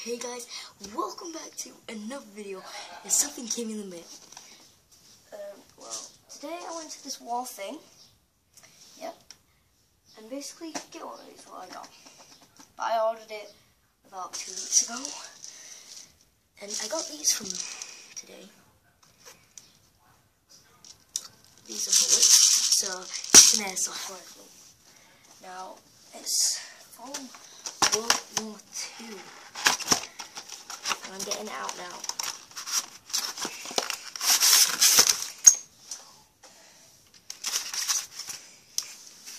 Hey guys, welcome back to another video, and something came in the mail. Well, today I went to this wall thing, yep, and basically, get one of these, what I got. But I ordered it about 2 weeks ago, and I got these from today. These are bullets, so it's an airsoft rifle. Now, it's from World War II. And I'm getting it out now.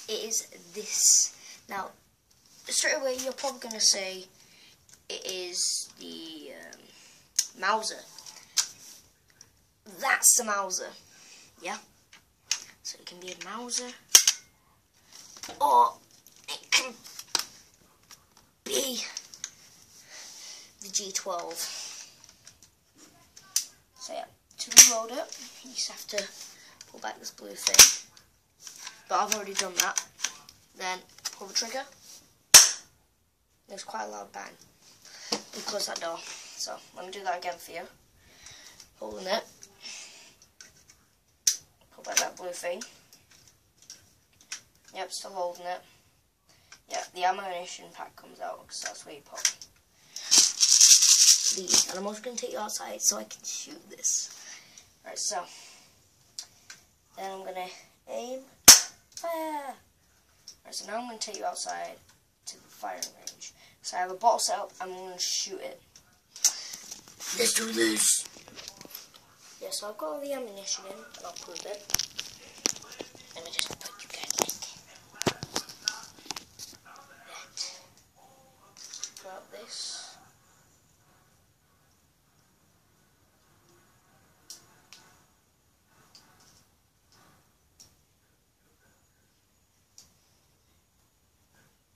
It is this. Now, straight away you're probably going to say it is the Mauser. That's the Mauser. Yeah? So it can be a Mauser. Or it can be the G-12. So yeah, to reload it, you just have to pull back this blue thing. But I've already done that. Then pull the trigger. There's quite a loud bang. And close that door. So let me do that again for you. Holding it. Pull back that blue thing. Yep, still holding it. Yeah, the ammunition pack comes out because that's where you pop these. And I'm also going to take you outside so I can shoot this. Alright, so then I'm going to aim, fire. Alright, so now I'm going to take you outside to the firing range. So I have a bottle set up, I'm going to shoot it. Let's do this. Yeah, so I've got all the ammunition in, and I'll prove it. Let me just put you guys like that. Grab this.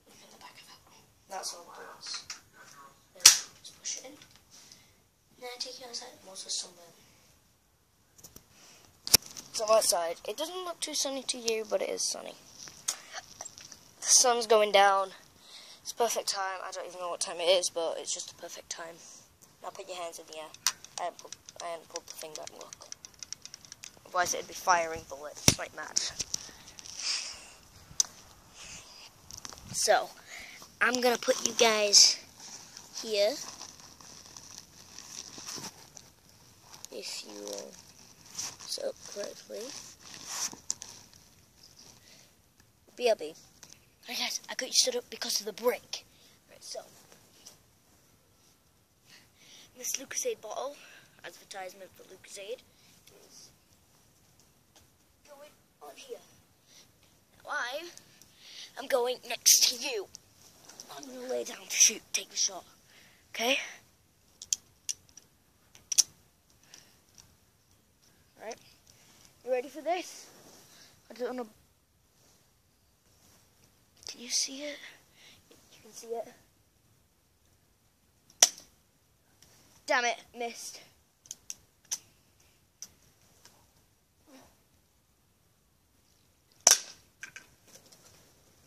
In the back of it. That's all the bullets. Then just push it in. Then I take it outside and also somewhere. So I'm outside. It doesn't look too sunny to you, but it is sunny. The sun's going down. It's perfect time. I don't even know what time it is, but it's just a perfect time. Now put your hands in the air. I haven't pulled the thing back, look. Otherwise it'd be firing bullets like mad. So, I'm gonna put you guys here. If you set up correctly. BRB. Alright guys, I got you stood up because of the brick. Right, so this Lucozade bottle, advertisement for Lucozade, is going on here. Now I'm going next to you. I'm going to lay down to shoot, take the shot. Okay? Alright. You ready for this? I don't know. Can you see it? You can see it. Damn it, missed.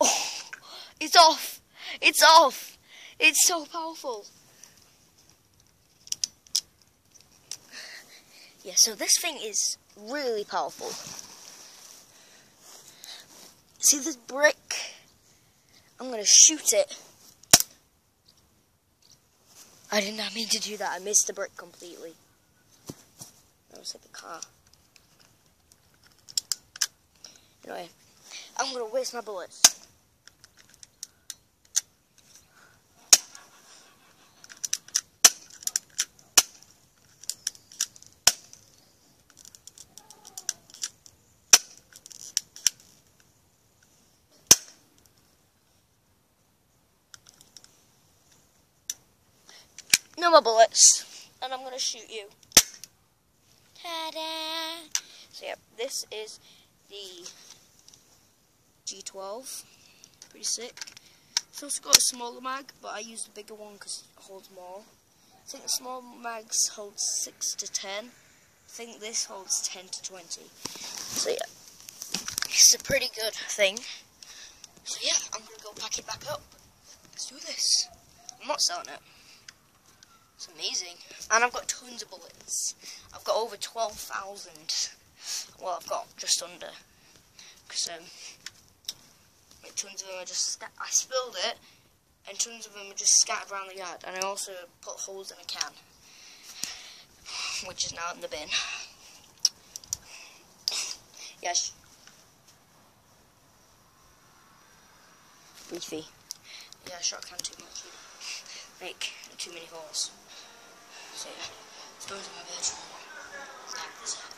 Oh, it's off. It's off. It's so powerful. Yeah, so this thing is really powerful. See this brick? I'm gonna shoot it. I did not mean to do that. I missed the brick completely. That was like a car. Anyway, I'm gonna waste my bullets. No more bullets, and I'm gonna shoot you. Ta-da! So yeah, this is the G-12. Pretty sick. It's also got a smaller mag, but I use the bigger one because it holds more. I think the small mags hold 6 to 10. I think this holds 10 to 20. So yeah, it's a pretty good thing. So yeah, I'm gonna go pack it back up. Let's do this. I'm not selling it. It's amazing. And I've got tons of bullets. I've got over 12,000. Well, I've got just under. Because tons of them are just... I spilled it, and tons of them are just scattered around the yard. And I also put holes in a can, which is now in the bin. Yes. Beefy. Yeah, I shot a can too much. Make too many holes. So yeah, let's go into my bedroom. Stack this up.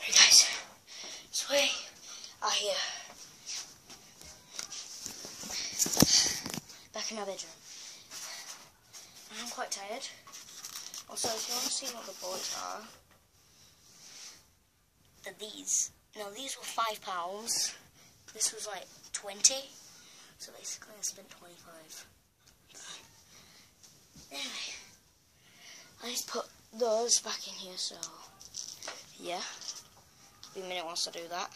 Hey guys, so we are here. Back in my bedroom. I'm quite tired. Also, if you want to see what the bullets are, they're these. Now these were £5. This was like 20. So basically I spent 25. Anyway, I just put those back in here, so yeah. Be a minute whilst I do that.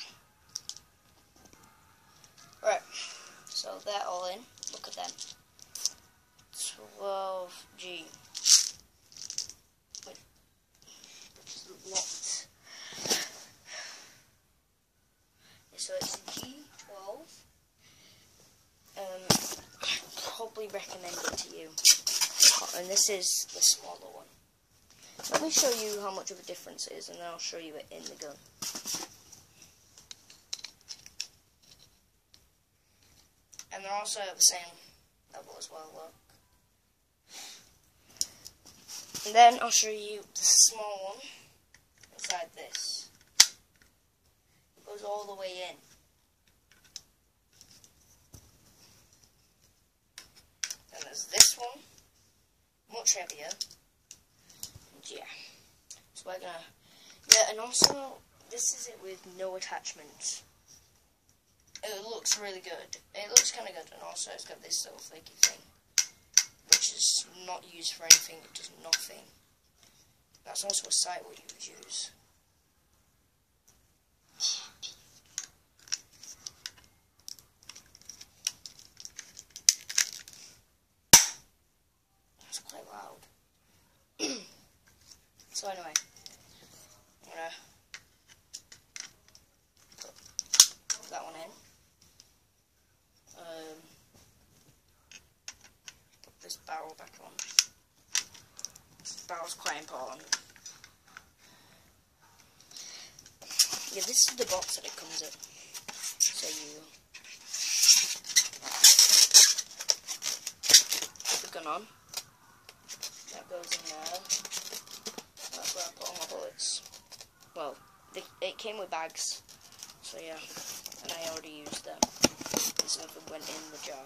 Right, so they're all in. Look at them. 12G. Wait, it's locked. So it's G-12. Probably recommend it to you. And this is the smaller one. Let me show you how much of a difference it is, and then I'll show you it in the gun. And they're also at the same level as well, look. And then I'll show you the small one inside this. It goes all the way in. And there's this one, much heavier. And yeah, so we're gonna, yeah, and also this is it with no attachments. It looks really good. It looks kind of good, and also it's got this little flaky thing, which is not used for anything. It does nothing. That's also a sight what you would use. Quite loud. So anyway, I'm gonna put that one in. Put this barrel back on. This barrel's quite important. Yeah, this is the box that it comes in. So you put the gun on. That goes in there. That's where I put all my bullets. Well, it came with bags, so yeah, and I already used them. And some of them went in the jar.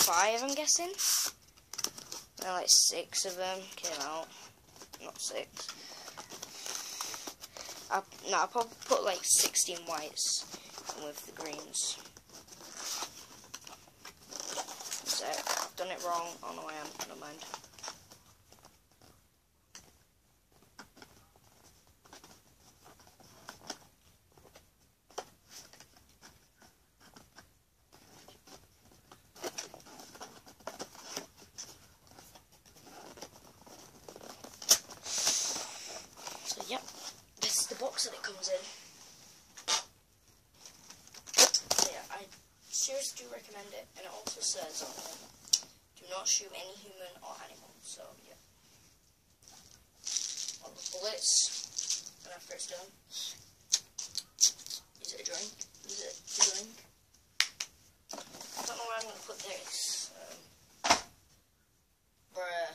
5, I'm guessing. And like 6 of them came out. Not 6. I probably put like 16 whites with the greens. So I've done it wrong. Oh no, I am. Never mind. So yep, this is the box that it comes in. So yeah, I seriously do recommend it, and it also says on it, do not shoot any human or animal. So yeah, all the bullets, and after it's done, use it a drink. Use it to drink. I don't know where I'm gonna put this. Bruh,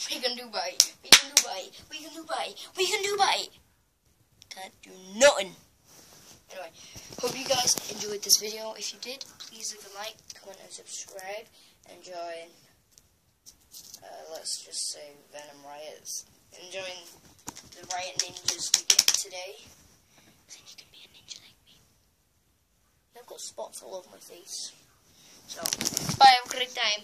we can do bite. We can do bite. We can do bite. We can do bite. Can't do nothing. Anyway, hope you guys enjoyed this video. If you did, please leave a like, comment, and subscribe. And join, let's just say, Venom Riots. And join the Riot Ninjas we get today. Then you can be a ninja like me. I've got spots all over my face. So, bye, have a great time.